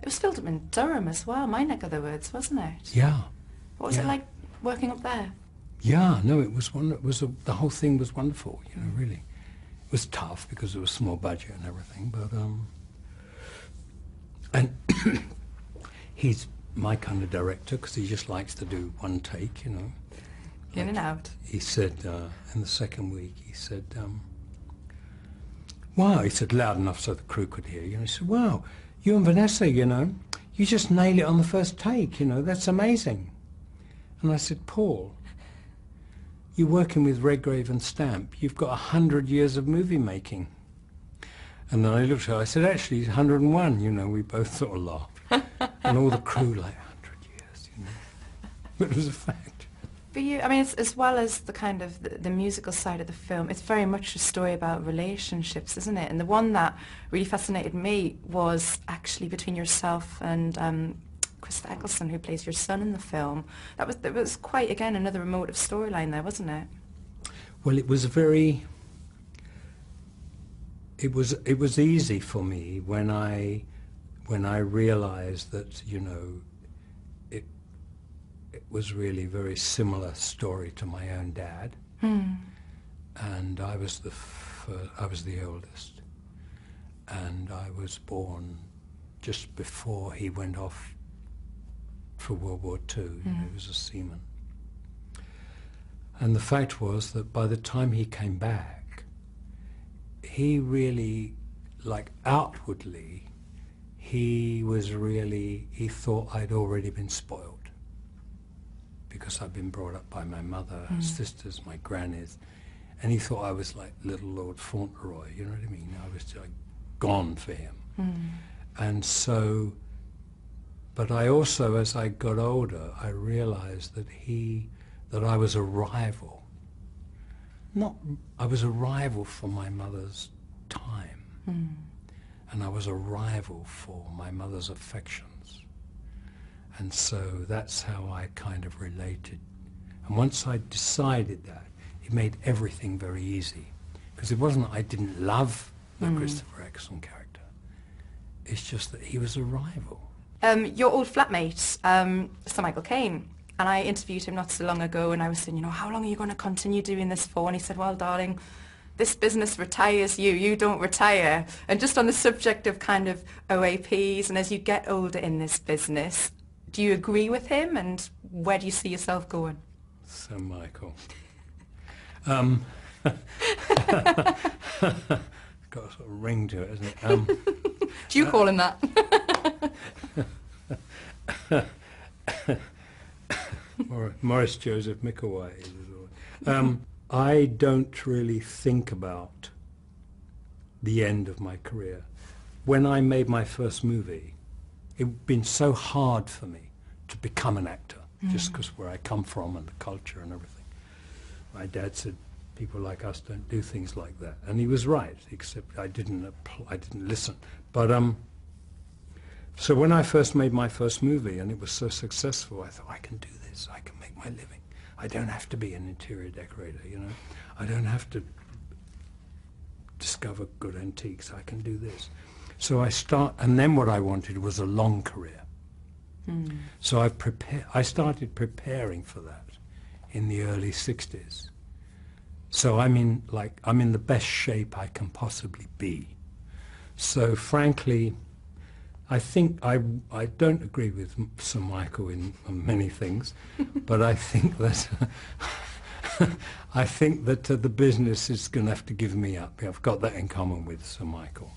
It was filmed in Durham as well, my neck of the woods, wasn't it? Yeah. What was it like working up there? Yeah, no, it was the whole thing was wonderful, you know, really. It was tough because it was a small budget and everything, but and he's my kind of director because he just likes to do one take, you know. In and out. He said in the second week, he said, wow, he said loud enough so the crew could hear, you know. He said, wow, you and Vanessa, you know, you just nail it on the first take, you know, that's amazing. And I said, Paul, you're working with Redgrave and Stamp. You've got 100 years of movie making. And then I looked at her, I said, actually, it's 101, you know, we both sort of laughed. And all the crew like, 100 years, you know. But it was a fact. For you, I mean, as well as the kind of the musical side of the film, it's very much a story about relationships, isn't it? And the one that really fascinated me was actually between yourself and Ecclestone, who plays your son in the film. That was quite, again, another emotive storyline there, wasn't it? Well, it was very... It was easy for me when I realised that, you know, it was really a very similar story to my own dad, and I was the oldest, and I was born just before he went off for World War II. You know, he was a seaman, and the fact was that by the time he came back, he really, like outwardly, he thought I'd already been spoiled because I'd been brought up by my mother, her sisters, my grannies, and he thought I was like little Lord Fauntleroy, you know what I mean? I was like gone for him. And so, but I also, as I got older, I realized that I was a rival. I was a rival for my mother's time, and I was a rival for my mother's affections, and so that's how I kind of related. And once I decided that, it made everything very easy, because it wasn't that I didn't love the Christopher Ecclestone character, it's just that he was a rival. Your old flatmate, Sir Michael Caine, and I interviewed him not so long ago, and I was saying, you know, how long are you going to continue doing this for? And he said, well, darling, this business retires you, you don't retire. And just on the subject of kind of OAPs, and as you get older in this business, do you agree with him, and where do you see yourself going? Sir Michael. Got a sort of ring to it, hasn't it? Do you call him that? Morris Joseph Micaway. I don't really think about the end of my career. When I made my first movie, it had been so hard for me to become an actor, just because where I come from and the culture and everything. My dad said, people like us don't do things like that. And he was right, except I didn't listen. But so when I first made my first movie and it was so successful, I thought, I can do this, I can make my living. I don't have to be an interior decorator, you know. I don't have to discover good antiques, I can do this. So and then what I wanted was a long career. So I started preparing for that in the early 60s. So I'm in the best shape I can possibly be. So frankly, I think I don't agree with Sir Michael in many things, but I think that the business is going to have to give me up. I've got that in common with Sir Michael.